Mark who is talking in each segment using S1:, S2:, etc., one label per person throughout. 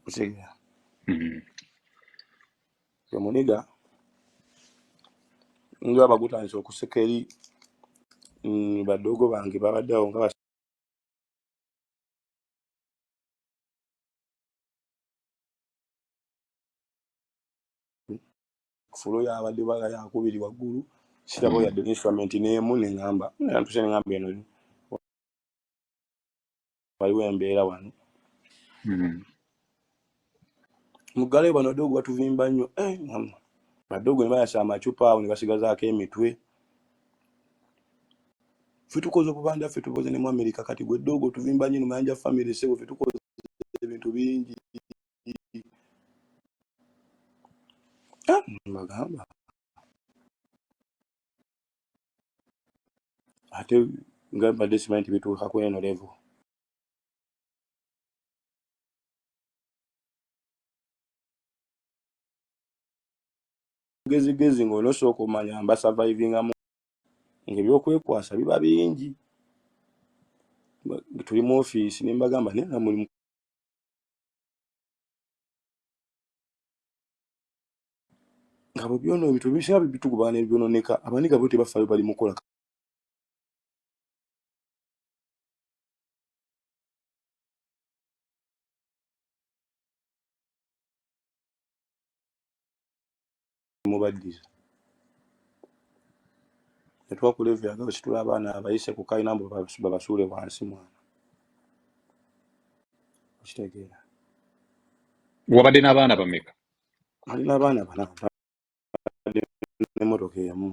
S1: Otegera. Muniga ngo abagutandise okuseka eri badogo bange babaddewo nga fulo yabadde baga yakubiri waggulu sirabo yadde instrument n'emu neŋŋamba ntuse neŋŋamba eno waliwo embeera wano muggale bano badogo batuvimba nnyo badogo ne bayasa amacupa awo ne basigazaako emitwe ffe tukoze obubanda ffe tuboze ne mu Amerika kati gwe dogo tuvimba nnyo nemanja family sebo ffe tukoze ebintu bingi mbagamba ate nga mbadde simanyi nti bituuka ku eno level gezi ng'onosooka omanya mba survivingamu ng'ebyokwekwasa biba bingi tuli mu ofiisi ne mbagamba naye nga mulimu nga bwe byono ebintu bisinga bitukuba n'ebyononeka abaniga bo tebafaayo bali mukola mubaddiza netwakulevya nga bwekitula abaana abayise ku kayina mbu babasuule wansi mwana okitegeera
S2: wabadde n'abaana bameka
S1: alina abaana bana n'emmotoka emu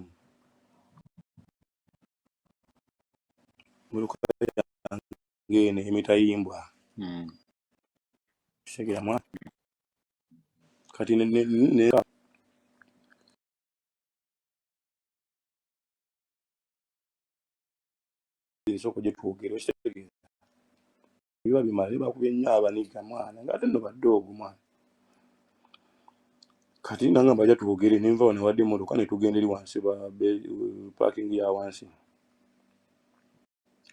S1: muluka yange emitayimbwa kitegeera mwana kati esoko gye twogera okitegeera biba bimala bakubye nnyo abaniga mwana ng'ate nno badoogo mwana kati nanga bajja twogere nenva wano wadde emmotoka ne tugenda eri wansi parking ya wansi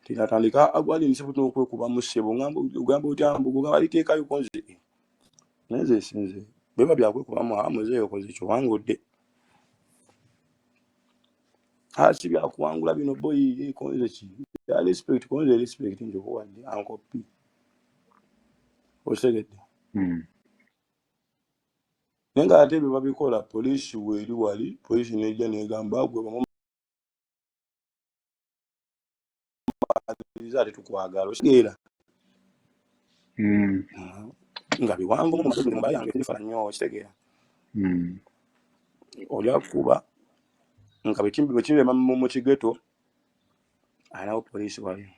S1: tinatandika agwali nsibuto okwekuba mu ssebo ngamba otya mbugo nga baliteekayo konze neze sinze beba byakwekubamu amuzeeyo koze ekyo wangudde hasi byakuwangula bino boyi konze ki ya respect konze respect njogo wadde ankopi osegedde nenga ate beba bikola polisi weri wali polisi nejja negamba gwe bamu ate tukwagala osigera nga biwanvu mu masozi mbala yange telefona nnyo okitegeera olya kuba nga bwekirema mu ghetto alinawo polisi wali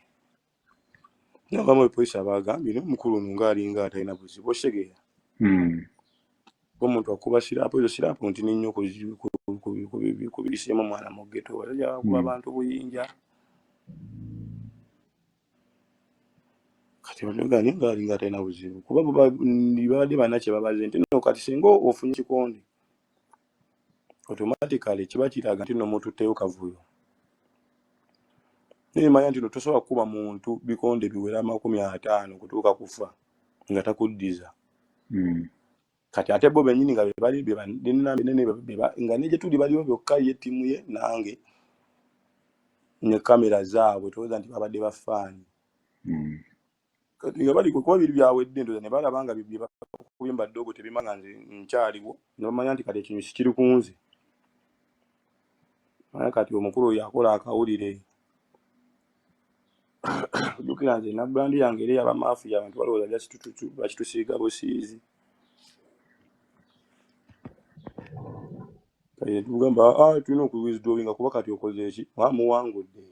S1: navamu polisi abagambye nomukulu ngaalinga atalina buzibu okitegeera omuntu akuba sirapo ezo sirapo nti nnyo kubiyisemu omwana mu ghetto wajja kuba abantu buyinja kati bagambye ngaalinga atalina buzibu kuba babadde balina kye babaze nti no kati singa ofunye kikonde automatically kiba kiraga nti no mututteyo kavuyo nimanya nti no tosobola kukuba muntu bikonde biwera 50 kutuuka kufa nga takuddiza kati ate bo bennyini nga bali nga neje tuli baliwo byokka ye ttiimu ye nange ne kamera zaabwe towooza nti babadde bafaani kati nga bali kuba biri byawedde ndoza ne balaba nga kubimba ddogo tebimanga nze nkyaliwo ne bamanya nti kati ekinyusi kiri ku nze kati omukulu oyo akola akawulire jjukira nze na brand yange eri abamaafiya abantu balowooza bakitusiiga busiizi kati tugamba tulina okuwithdrawinga kuba kati okoze eki muwangudde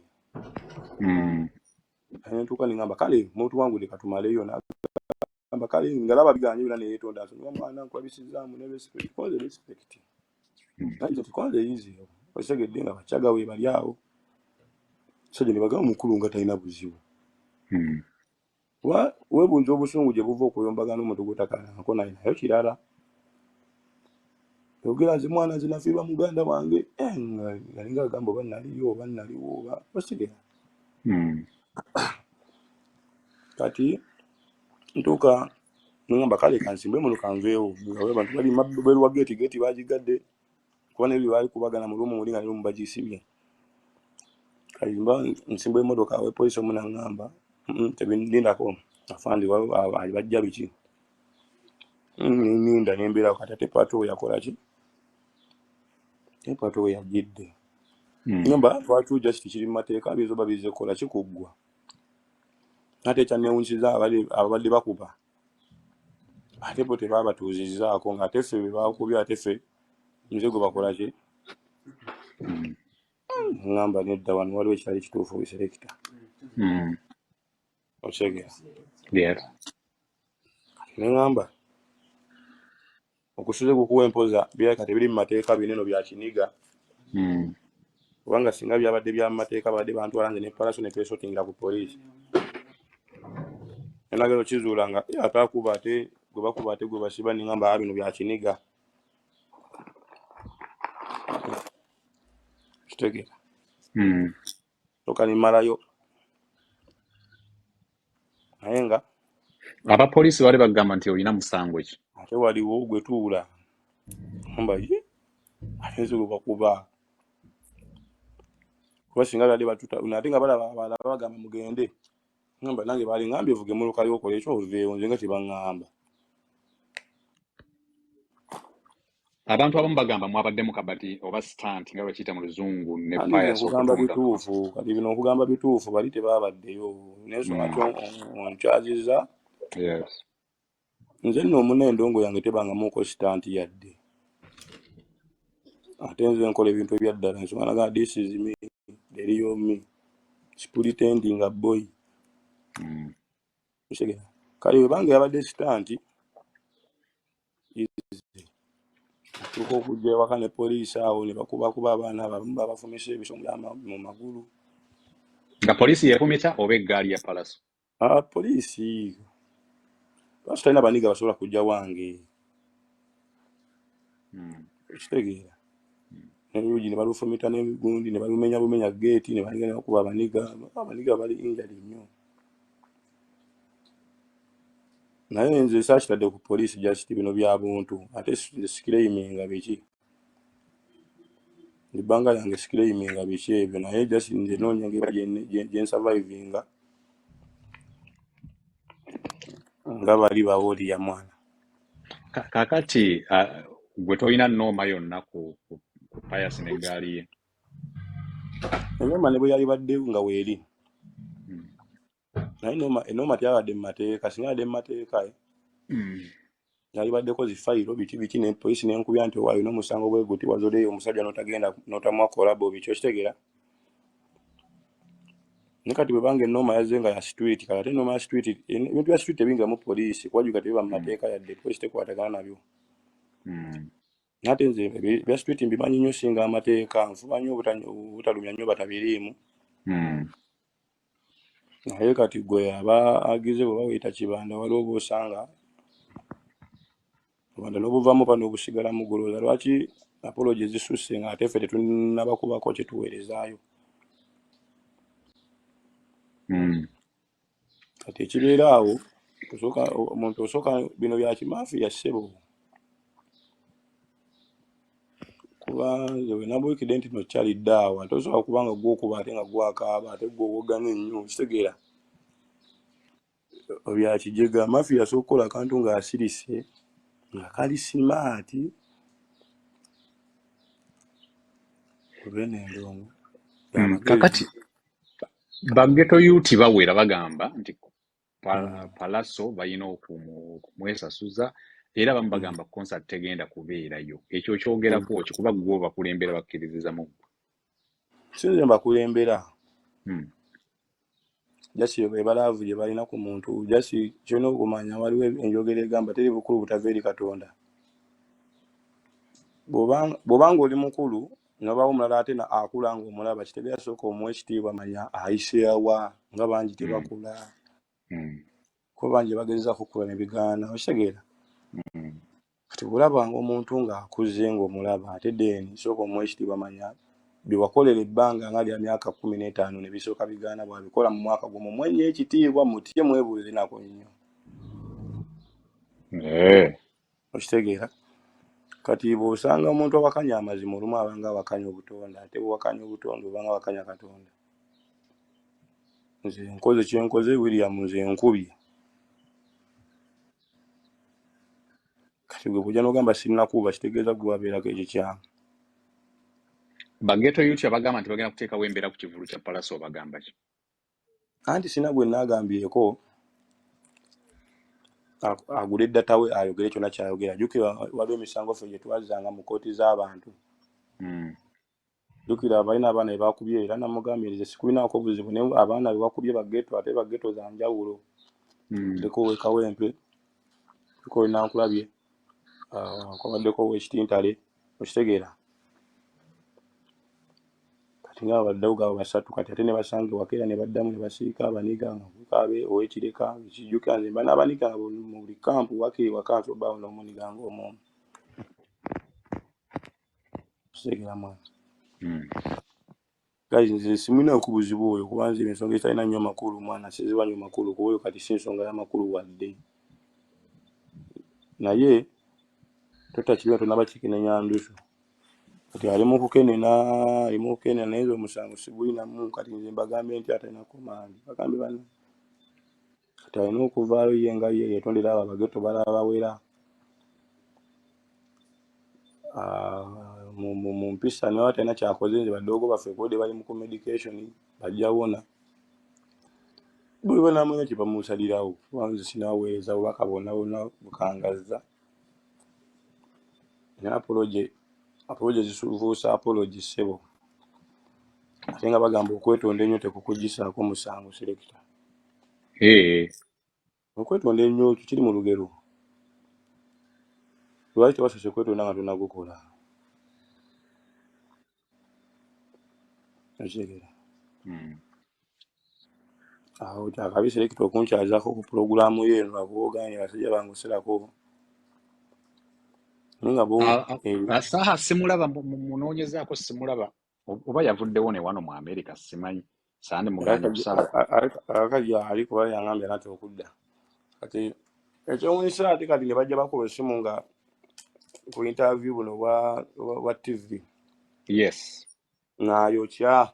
S1: ntuuka nengamba kale mutuwangudde katumaleyo nagamba kale ngalaba biganye byonna neyeetonda nsonga mwana nkwabisizaamu ne respect konze respect naye konze easy osegedde nga bacaga we bali awo sajja ne bagamba omukulu nga talina buzibu webunza obusungu gye buva okuyombagana omuntu gwotakanako nayo kirala yogera nze mwana nze nafiirwa muganda wange ngalinga agamba oba naliwo oba osigera kati ntuuka ngamba kale kansimbe muno kanveewo ngawe bantu bali mabberu wa gate bagigadde kubona ebyo bali kubagana mu lumu mulinga lumu bagisibye kayimba nsimbe emodoka we police omuna ngamba tebindindako afandi ali bajja biki ninda nembera katate pato yakola ki pato yagidde ngamba twatu just kiri mateeka bizo babize kola kikuggwa ate cyane unchiza abali bakuba ate pote baba tuzizaako nga tefe bakubya atefe nzego bakola ki ngamba nedda wano waliwo ekyali kituufu biserekita ochegera
S2: yes
S1: ngamba okusuze kukuwa empoza bya kati biri mu mateeka bineno bya kiniga kubanga singa byabadde bya mateeka badde bantu alanze ne Pallaso ne twesotingira ku police enagero kizulanga atakuba ate gwe basiba ngamba bino bya kiniga kitegera tokani malayo nayenga
S2: abapoliisi bali bagamba nti olina musango ki
S1: ate waliwo gwe tuula ngamba atenze bakuba kuba singa bali batuta nate nga balaba bagamba mugende ngamba nange bali ngambye vuge mu lukali okola ekyo oveewo nze nga tebangamba
S2: abantu abamu bagamba mwabadde mu kabati oba stunt nga bakiyita mu luzungu ne Pallaso
S1: okugamba bituufu kati bino okugamba bituufu bali tebabaddeyo n'ensonga onkyaziza
S2: yes
S1: nze nno omunendongo yange tebangamuuko stunt yadde ate nze nkola ebintu ebyaddala nsonga naga this is me the real me pretending a boy kale webange yabadde stunt tuko okujja ewaka ne poliisi awo ne bakubakuba abaana abamu babafumisa ebisonga mu magulu
S2: nga poliisi yefumita oba eggaali ya Pallaso
S1: poliisi lwaki talina baniga basobola kujja wange ekitegeera n'ebyugi ne balufumita n'ebigundi ne balumenya geeti ne baligana okuba abaniga bali injali nnyo naye nze saakitadde ku poliisi jakiti bino bya buntu ate sikireyiminga biki ebbanga yange sikireyiminga biki ebyo naye jasi nze noonya ngeba gyensurvivinga nga bali bawoli ya mwana
S2: kakati gwe tolina nnooma yonna ku Pallaso n'eggaali ye
S1: ennooma ne bwe yali badde nga weeri naye ennooma tyabadde mu mateeka singa yadde mu mateeka yali baddeko zifayiro biki ne poliisi n'enkubya nti owaayo n'omusango bwe guti wazodeyo omusajja n'otagenda n'otamwa kolabo biki okitegeera ne kati bwe bange ennooma yazze nga ya street kale ate ennooma ya street ebintu bya street ebingira mu poliisi kubajuka tebiba mu mateeka yadde poliisi tekwatagana nabyo nate nze bya street mbimanyi nnyo singa amateeka nfuba nnyo obutalumya nnyo batabiriimu naye kati gwe aba agize bwe baweyita kibanda waliwo bw'osanga obanda n'obuvamu pa n'obusigala mu goloza lwaki apology zisusse nga ate ffe tetunabakubako kye tuweerezaayo kati ekibeera awo omuntu osooka bino bya kimaafiya ssebo kuba nze we nabwekidde nti nokyalidde awo ate osobola kubanga gwokuba ate nga gwakaaba ate gwowogana ennyo kitegeera bya kijega mafiya asooka okukola akantu ng'asirise nga kali simaati olw'enendongo
S2: kakati baggeto yuuti bawera bagamba nti Pallaso balina okumwesasuza era bamu bagamba concert tegenda kubeerayo ekyo kyogerako kikuba gwe bakulembera bakkiririza mu
S1: sinze mbakulembera jasi ebalaavu gye balina ku muntu jasi kyona okumanya waliwo enjogera egamba teri bukulu butava eri Katonda bw'obanga oli mukulu nobawo omulala ate akula ng'omulaba kitegeera sooka omuwa ekitiibwa manya ayiseewa nga bangi tebakula kuba bangi bagezaako okukola ne bigaana okitegeera kati bulabanga omuntu ng'akuze ng'omulaba ate deni sooka omuwa ekitiibwa manya biwakolera ebbanga nga lya myaka 15 ne bisooka bigaana bwabikola mu mwaka gumu mwenye ekitiibwa mutye mwebuuze nako nnyo okitegeera kati bw'osanga omuntu awakanya amazima olumu abanga awakanya obutonda ate bw'owakanya obutonda obanga awakanya Katonda. Nze nkoze kyenkoze William nze nkubye kati gwe bw'ojja n'ogamba sinnakuba kitegeeza gwe wabeerako ekikyamu.
S2: Baghetto youth abagamba nti bagenda kuteekawo embeera ku kivulu kya Pallaso bagamba ki?
S1: Anti sina gwe naagambyeko agule data we ayogere kyonna kyayogera. Jjukira waliwo emisango ffe gye twazzanga mu kooti z'abantu. Jjukira abalina abaana be bakubye era namugambye nze sikulinaako buzibu naye abaana be bakubye baghetto ate baghetto za njawulo. Ndeko wekawempe tuko nankulabye kwabaddeko w'ekitintale okitegeera. Kati nga baddewo gabo basatu kati ate ne basange wakeera ne baddamu ne basiika abaniga nga kukabe ow'ekireka kijjukira nze mba n'abaniga nga mu buli kampu wakiri wakansi obbaawo n'omuniga ng'omumu. Okitegeera mwana. Guys nze simulina okubuzibu oyo kuba nze ensonga ezitalina nnyo makulu mwana siziba nnyo makulu kuba oyo kati si nsonga y'amakulu wadde. Naye totakirwa tonaba kikenenya ndusu. Kati ali mu kukenena naye nze omusango sigulinamu kati nze mbagambe nti atalinako maanyi. Bagambe bano kati alina okuvaayo ye nga ye yetondera abo abaghetto balaba bawera. Mu mpisa naye atalina kyakoze nze badoogo baffe kode bali mu medication bajja wona. Bwe banamanya kye bamusalirawo nze sinaaweereza bubaka bonna bukangazza. Naye apology zisuubuusa apology ssebo. Ate nga bagamba okwetonda ennyo tekukugisaako musango selekita. Okwetonda ennyo kiri mu lugero. Lwaki tewasoose kwetonda nga tonagukola? Okitegeera. Awo kyakabi selekita okunkyazaako ku pulogulaamu ye eno lwakubooganye abasajja bange oserako.
S2: Saha simulaba munoonyezaako simulaba oba yavuddewo ne wano mu America simanyi sande muganda kusaba
S1: akajja ali kuba yangambye nate okudda kati ekyewuunyisa ate kati ne bajja bakuba essimu nga ku interview buno bwa TV n'ayokya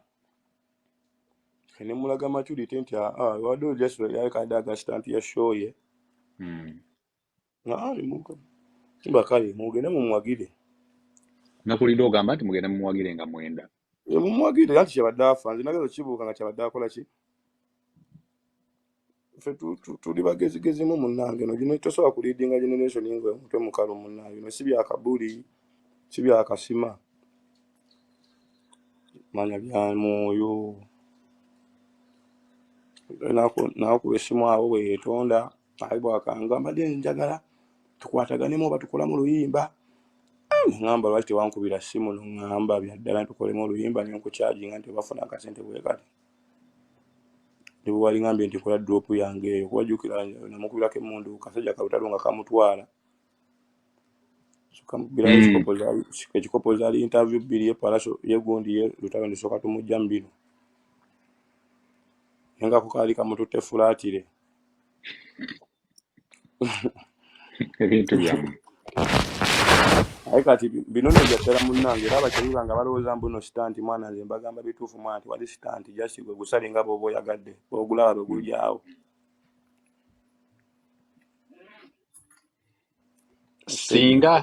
S1: ne mulaga maturity nti wadde just yalekadde agasita ya show ye kale mugende mumwagire
S2: nakulidde ogamba nti mugende mumwagire nga mwenda
S1: mumwagire anti kyabadde afa nze nageza kibuuka nga kyabadde akola ki ffe tuli bagezigezimu munnange no gino tosobola kuliidinga generation nga omutwe mukalu munnange no si byakabuli si byakasima manya bya mwoyo nakuba essimu awo bwe yeetonda ayi bwakanga mbadde njagala tukwataganemu oba tukolamu oluyimba ngamba lwaki tewankubira ssimu noŋŋamba byaddala tukolemu oluyimba nenkukyajinga nti bafuna akasente bwe kati ne bwe wali ngambye nti kola drop yange eyo kuwajjukira namukubirako emmundu kasajja kalutalo nga kamutwala kamubirayo ekikopo zaali interview bbiri ye Pallaso ye gundi ye lutalo ndisooka tumujja mu bino nga kukaali kamututte fulaatire
S2: ebintu byamu
S1: aye kati bino nebyaddala munnange era abakyaliba nga balowooza mbuno sitanti mwana nze mbagamba bituufu mwana ti wali sitanti jasi gwe gusale nga bw'oba oyagadde bw'ogulaba bwe gulyawo
S2: singa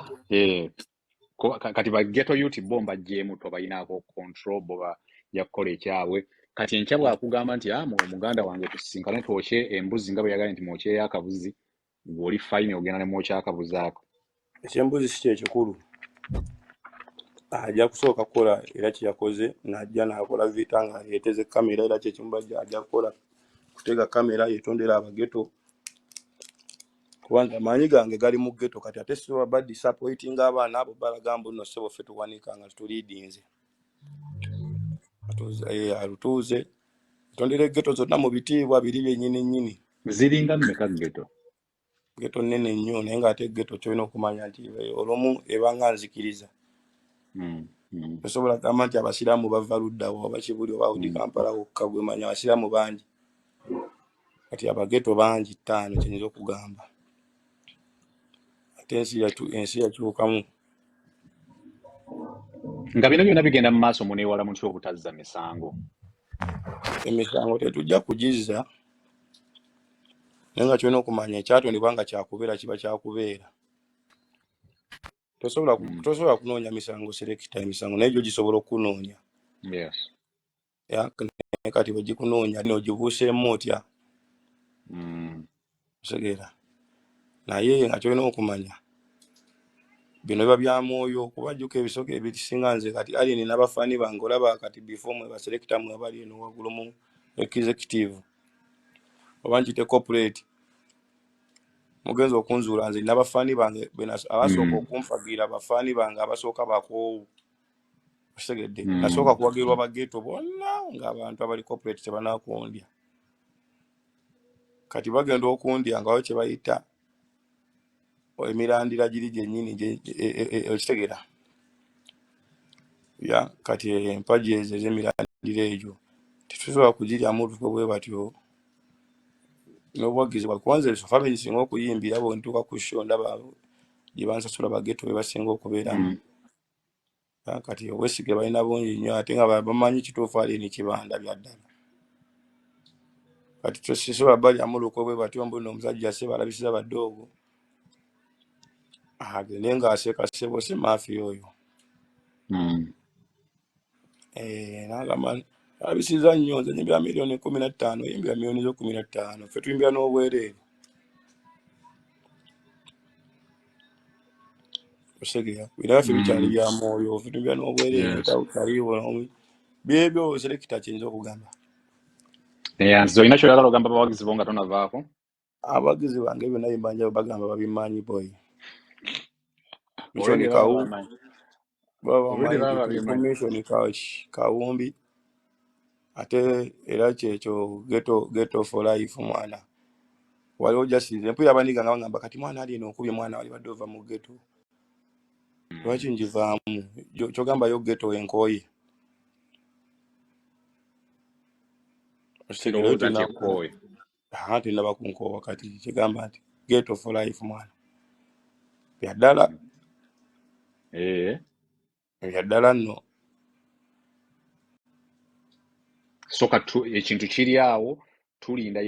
S2: kati ba ghetto youth bo mbajjeemu tobayinaako control boba yakukola ekyabwe kati enkya bwakugamba nti muganda wange tusisinkane twokye embuzi nga bwe yagala nti mwokyeyo akabuzi ng'oli fayini ogenda ne mwokya akabuzi ako
S1: ekyembuzi si kyekikulu ajja kusooka kukola era kyeyakoze n'ajja n'akola vita nga yeeteze kamera era kyekimubajja ajja kukola kutega kamera yetondera abaghetto kubanga amaanyi gange gali mu ghetto kati ate siwa ba disappointing abaana abo balaga mbu nno ssebo ffe tuwanika nga tuliidinze alutuuze tondera ghetto zonna mu bitiibwa biri byennyini nnyini
S2: ziringa mmeka ghetto
S1: nnene nnyo naye ng'ate ghetto kyolina okumanya nti olumu ebanga nzikiriza osobola gamba nti abasiraamu bava luddawo oba Kibuli oba Udi Kampala wokka gwe manya abasiraamu bangi kati abaghetto bangi 5 kyenyinza okugamba ensi yakyukamu.
S2: Nga bino byonna bigenda mu maaso muneewala mutya obutazza misango?
S1: Emisango tetujja kugizza, naye nga kyolina okumanya ekyatondebwa nga kyakubeera kiba kyakubeera. Tosobola kunoonya misango selekita emisango naye gyo gisobola okunoonya.
S2: Yes.
S1: Kati bwe gikunoonya ogibuuseemu otya? Osegeera. Naye nga kyolina okumanya bino biba bya mwoyo, kubajjuka ebisoko ebisinga nze kati alien n'abafaani bange olaba kati before mwe baselekita mwe bali eno waggulu mu executive oba nkite corporate mugenzi okunzuula nze n'abafaani bange abasooka okunfagira abafaani bange abasooka bakoowu. Osegedde nasooka kuwagirwa baghetto bonna ng'abantu abali corporate tebanakundya. Kati bagenda okundya ngawo kye bayita emirandira giri gyennyini okitegeera. Kati empaji ezo ez'emirandira egyo tetusobola kugiryamu tutwe bwe batyo n'obuwagizi bwakubanza ebisofa bensinga okuyimbira bo ntuuka ku show ndaba gye bansasula baghetto be basinga okubeeramu. Kati obwesige balina bungi nnyo ate nga bamanyi kituufu ali ni kibanda bya ddala. Kati tusisobola balyamu lukwe bwe batyo mbuno omusajja se balabisiza badoogo agende ng'aseka ssebo si maafiya oyo. N'agamba alabisiza nnyo nze nyimbira miliyoni 15 yimbira miliyoni zo 15 ffe tuyimbira n'obwereere. Osegera bira ffe bikyali bya mwoyo ffe tuyimbira n'obwereere taliiwo byebyo selekita kiyinza okugamba.
S2: Nze olina ky'oyagala ogamba abawagizi bo nga tonavaako? Abawagizi
S1: bange byonna bimbanja bagamba babimanyi boy.
S2: Mission kawu
S1: information kawumbi ate era kyekyo ghetto for life mwana waliwo justice empulira abaniga nga bagamba kati mwana ali eno okubye mwana wali badde ova mu ghetto lwaki njivaamu kyogamba yo ghetto enkoye tinaba kunkoowa kati kigamba nti ghetto for life mwana byaddala byaddala nno.
S2: So ekintu kiri awo tulinda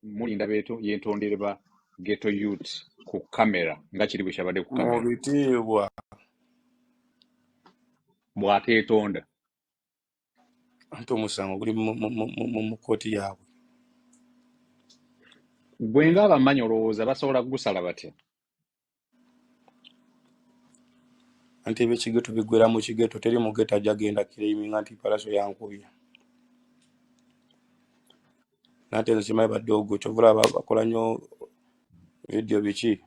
S2: mulinda yeetondereba ghetto youth ku kamera nga kiri bwe kyabadde ku kamera.
S1: Mubitiibwa
S2: bw'ateetonda
S1: anti omusango guli mu kooti yaabwe.
S2: Gwe ng'abamanyi olowooza basobola kugusala batya?
S1: Anti eby'ekigeto bigwera mu kigeto teri mu ghetto ajagenda kireiminga nti Pallaso yankubye. Nate nze simanyi badoogo kyovula bakola nnyo video biki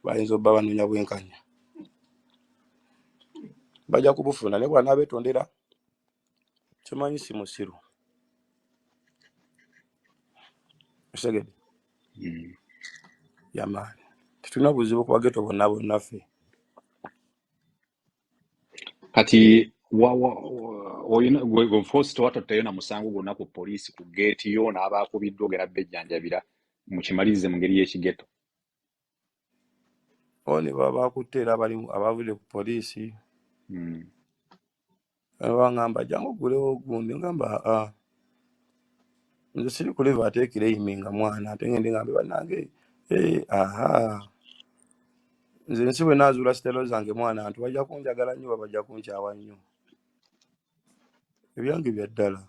S1: bayinza obba banoonya bwenkanya bajja kubufuna naye bw'anaabetondera kimanyi si musiru. Osegedde yamaani tetulina buzibu ku baghetto bonna bonna ffe.
S2: Kati gwe force tewatotteyo na musango gwonna ku poliisi ku geeti yo n'abaakubiddwa ogera bejjanjabira mukimalirize mu ngeri y'ekigeto.
S1: Oni baba bakutte era abavudde ku poliisi bangamba jangu gulewo gundi ngamba nze siri kuleva ateekire yiminga mwana ate ngende ngambe bannange nze nsi bwe naazuula sitelo zange mwana antu bajja kunjagala nnyo bajja kunkyawa nnyo ebyange bya ddala.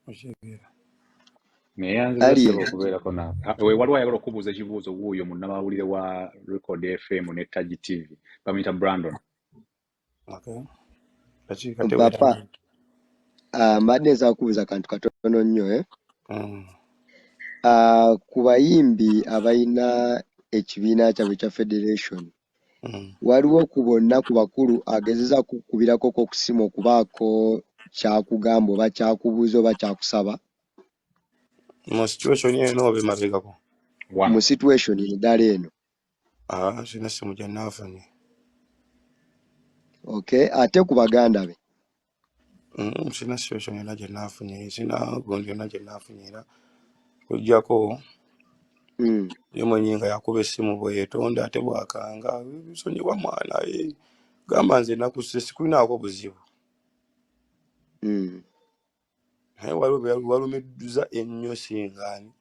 S1: Okitegera
S2: naye anze okubeerako naawe waliwo ayagala okubuuza ekibuuzo wuuyo munnamawulire wa Record FM ne Taji TV bamuyita Brandon.
S3: Papa mbadde nza kubuuza kantu katono nnyo ku bayimbi abalina ekibiina kyabwe kya Federation waliwo ku bonna ku bakulu agezeza kukubirako okusiima okubaako kyakugamba oba kyakubuuza oba kyakusaba
S1: mu situation eno oba emabegako
S3: mu situation ddala eno?
S1: Sina simu gyannaafanye.
S3: Okay, ate ku baganda be
S1: Sina situation yonna gye naafunye, sina gundi yonna gye naafunyira kujjako ye mwenye nga yakuba essimu bwe yeetonda ate bw'akanga bisonyiwa mwana gamba nze nakuse sikulinaako buzibu naye walumidduza ennyo singaani.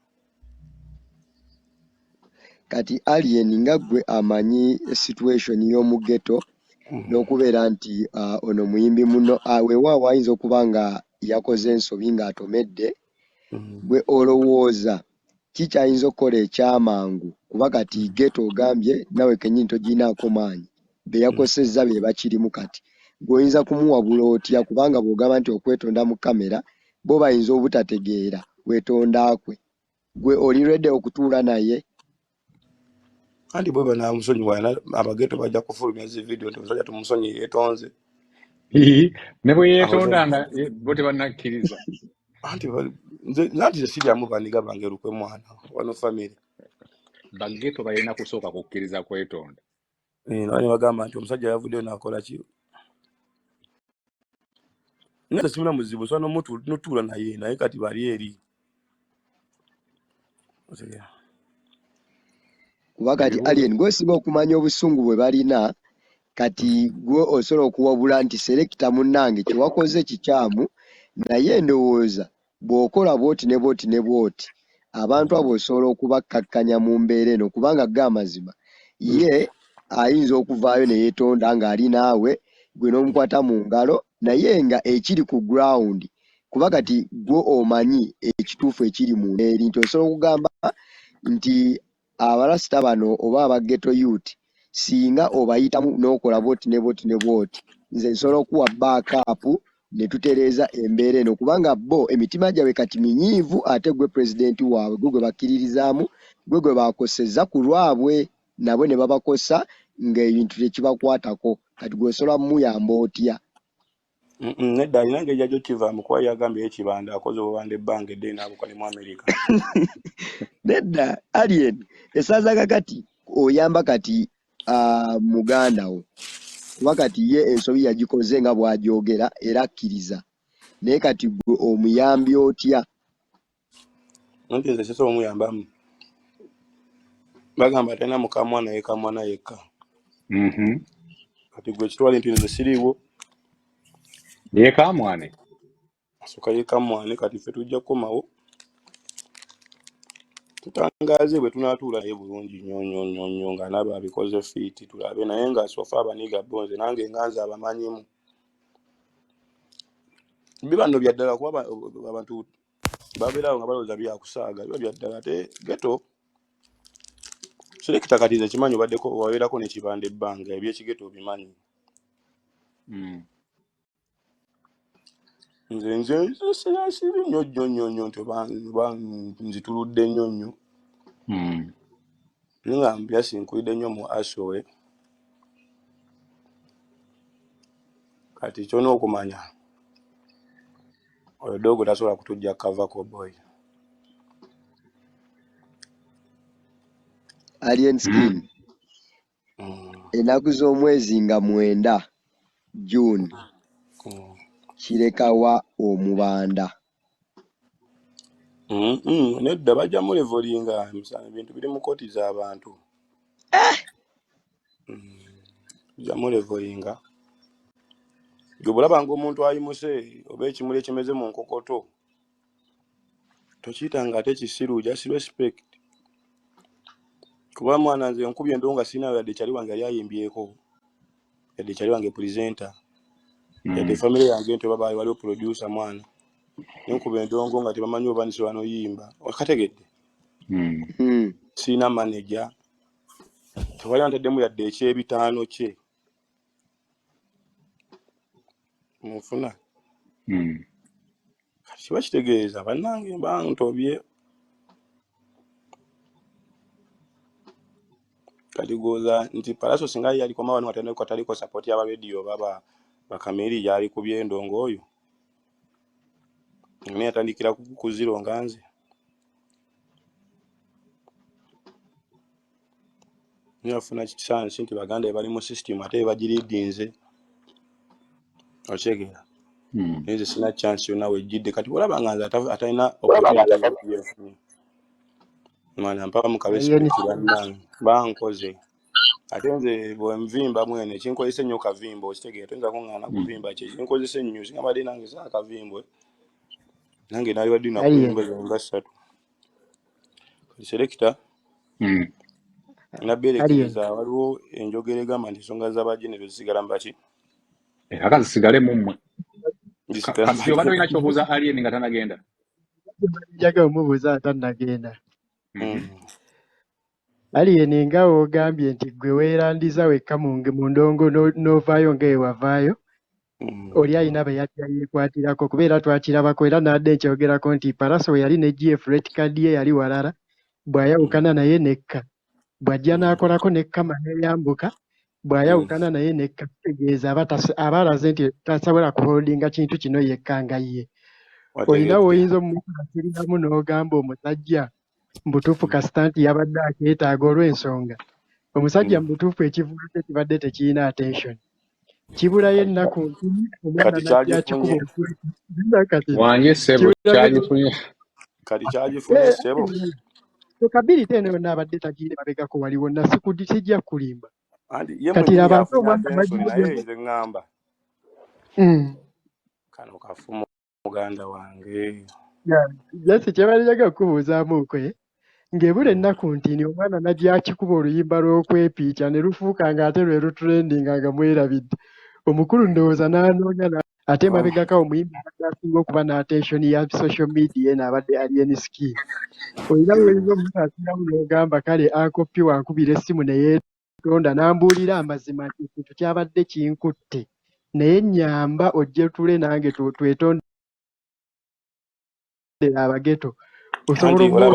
S3: Kati Alien nga gwe amanyi situation y'omu ghetto n'okubeera nti ono muyimbi muno weewaawo ayinza okuba nga yakoze ensobi ng'atomedde, gwe olowooza kikyayinza okukola ekyamangu kuba kati ghetto ogambye nawe kennyini toginaako maanyi be yakosezza be bakirimu, kati gweoyinza kumuwabula otya kubanga bw'ogamba nti okwetonda mu kamera bo bayinza obutategeera weetonda kwe, gwe oli ready okutuula naye?
S1: Anti bwe banaamusonyiwa abageto bajja kufulumya zi vidiyo nti omusajja tumusonyi yeetonze
S2: ne bwe yeetondanga bo tebannakkiriza.
S1: Anti nze siryamu baniga bange lukwe mwana wano famire
S2: bageto balina kusooka kukkiriza kwetonda.
S1: Nani bagamba nti omusajja yavuddeyo n'akola ki? Nze simuna muzibu so notuula naye kati bali eri
S3: kuba kati Alien gwe osinga okumanya obusungu bwe balina, kati gwe osobola okuwabula nti selekita munnange kyewakoze kikyamu naye ndowooza bw'okola bwoti ne bwoti ne bwoti abantu abo osobola okubakkakkanya mu mbeera eno kubanga ge amazima ye ayinza okuvaayo ne yeetonda ng'ali naawe gwe n'omukwata mu ngalo naye nga ekiri ku ground kuba kati gwe omanyi ekituufu ekiri mu nneeri nti osobola okugamba nti abalasita bano oba abageto youth singa obayitamu n'okola bwoti ne bwoti ne bwoti nze nsobola okuwa backup ne tutereeza embeera eno kubanga bo emitima gyabwe kati minyiivu ate gwe pulezidenti waabwe gwe bakkiririzaamu gwe bakosezza ku lwabwe nabo ne babakosa ng'ebintu tekibakwatako, kati gwe osobola muyamba otya?
S1: nedda alina engeri jajjo kivaamu kuba yagambye ekibanda akoze obubanda ebbanga eddene n'abukola mu America.
S3: Nedda Alien esaza kakati oyamba kati muganda wo kuba kati ye ensobi yagikoze nga bw'agyogera era akkiriza naye kati gwe omuyambi otya?
S1: Nti nze sisobola omuyambamu, bagamba talina mukamwana yekamwana yekka. Kati gwe kitwale nti nze siriiwo
S2: yekamwane
S1: asooka yekamwane, kati ffe tujja kukomawo tutangaaze bwe tunaatuula naye bulungi nnyo nga nabo abikoze fiiti tulabe naye nga sofa abaniga bonze nange nga nze abamanyimu bibano byaddala kuba abantu babeerawo nga balowooza byakusaaga biba byaddala ate geto selekita kati nze kimanyi obaddeko wabeerako nekibanda ebbanga ebyekigeto obimanyi. nze siri nnyo nti oba nzituludde nnyo nga mbyasinkulidde nnyo mu asowe. Kati kyona okumanya oyo dogo tasobola kutujja kava ko boy.
S3: Alien Skin ennaku z'omwezi nga 9 June kirekawa omubanda?
S1: Nedda bajja mu levelinga ebintu biri mu kooti z'abantu bajja mu levelinga gwe bulabanga omuntu ayimuse oba ekimuli ekimeze mu nkokoto tokiyitanga ate kisiru just respect kuba mwana nze nkubye endongo nga sirina yadde kyali wange yali ayimbyeko yadde kyali wange presenter yadde family yange nti baba waliwo producer mwana nenkuba endongo nga tebamanyi oba nsobola noyimba wakategedde sirina manager tewali antaddemu yadde ekyebitaano kye mufuna kati kiba kitegeeza bannange mba ntobye kati goza nti Pallaso singa yalikoma wano ataliko support y'aba radio baba bakameri yali kubye endongo oyo ne atandikira ku zero nganze nafuna chance nti baganda bali mu system ate bagiridinze ochegera nze sina chance yonna wejjidde kati olaba nga nze atalina opportunity yefunye mwana mpaka mu kabespect bannange bankoze ate nze bwe nvimba mwene kinkozesa ennyo kavimbo okitegeera toyinza kuŋŋaana kuvimba kye kinkozesa ennyo singa badde nange saakavimbwe nange naali badde nakuvimba zonga 3 selekita nabbeerekereza waliwo enjogera egamba nti ensonga z'abajenero zisigala mbaki
S2: akazisigale mummwe kasi oba tolina kyobuuza alien nga tanagenda
S4: njaga omubuuza atannagenda alien nga ogambye nti gwe weerandiza wekka mu ndongo n'ovaayo ng'ewavaayo oli alina be yajja yeekwatirako kubeera twakirabako era nadde nkyogerako nti Pallaso yali ne GF red card ye yali walala bw'ayawukana naye nekka bw'ajja n'akolako nekkama n'eyambuka bw'ayawukana naye nekka kitegeeza aba alaze nti tasobola kuholdinga kintu kino yekka nga ye olina woyinza omukiriramu n'ogamba omusajja mbutuufu kasita nti yabadde akeetaaga olw'ensonga omusajja mubutuufu ekivuga kye kibadde tekirina attention kibulayo ennaku ntini omwana najja kikuba
S2: wange ssebo kyagifunye
S1: kati kyagifunye ssebo
S4: kapability eno yonna abadde tagire mabegako waliwo sijja kulimba
S1: kati abantu omwana naye nze ŋŋamba kano kafumo muganda wange
S4: jasi kyebalinyaga okubuuzaamu kwe ng'ebula ennaku ntini omwana najja akikuba oluyimba lw'okwepiica ne lufuuka ng'ate lwe lutrendinga nga mwerabidde omukulu ndowooza n'anoonya ate mabegako omuyimbi abadde asinga okuba n'attention ya social media eno abadde alien skin olina oyinza omusaasiramu n'ogamba kale akopi wankubira essimu ne yeetonda n'ambuulira amazima nti ekintu kyabadde kinkutte naye nnyamba ojje tule nange twetondera abageto osobola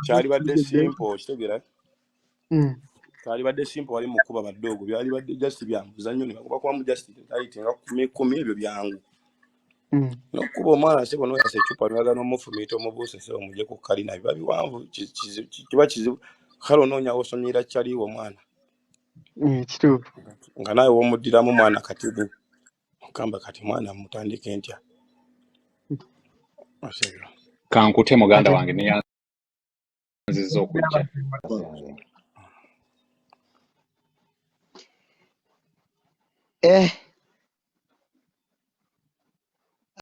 S1: kyali badde simple kitegeera kyali badde simple wali mukuba baddogo byali badde just byamuzannyo ne bakuba kwamu just tight nga kumi ebyo byangu nokuba omwana sebo noyasa ecupa nwaga n'omufumita omubuuse sebo muje ku kalina biba biwanvu kiba kizibu kale onoonya osonyera kyaliwo omwana
S4: kituufu
S1: nga nawe womuddiramu mwana kati okamba kati mwana mutandike ntya
S2: kankute muganda wange neyanziza okujja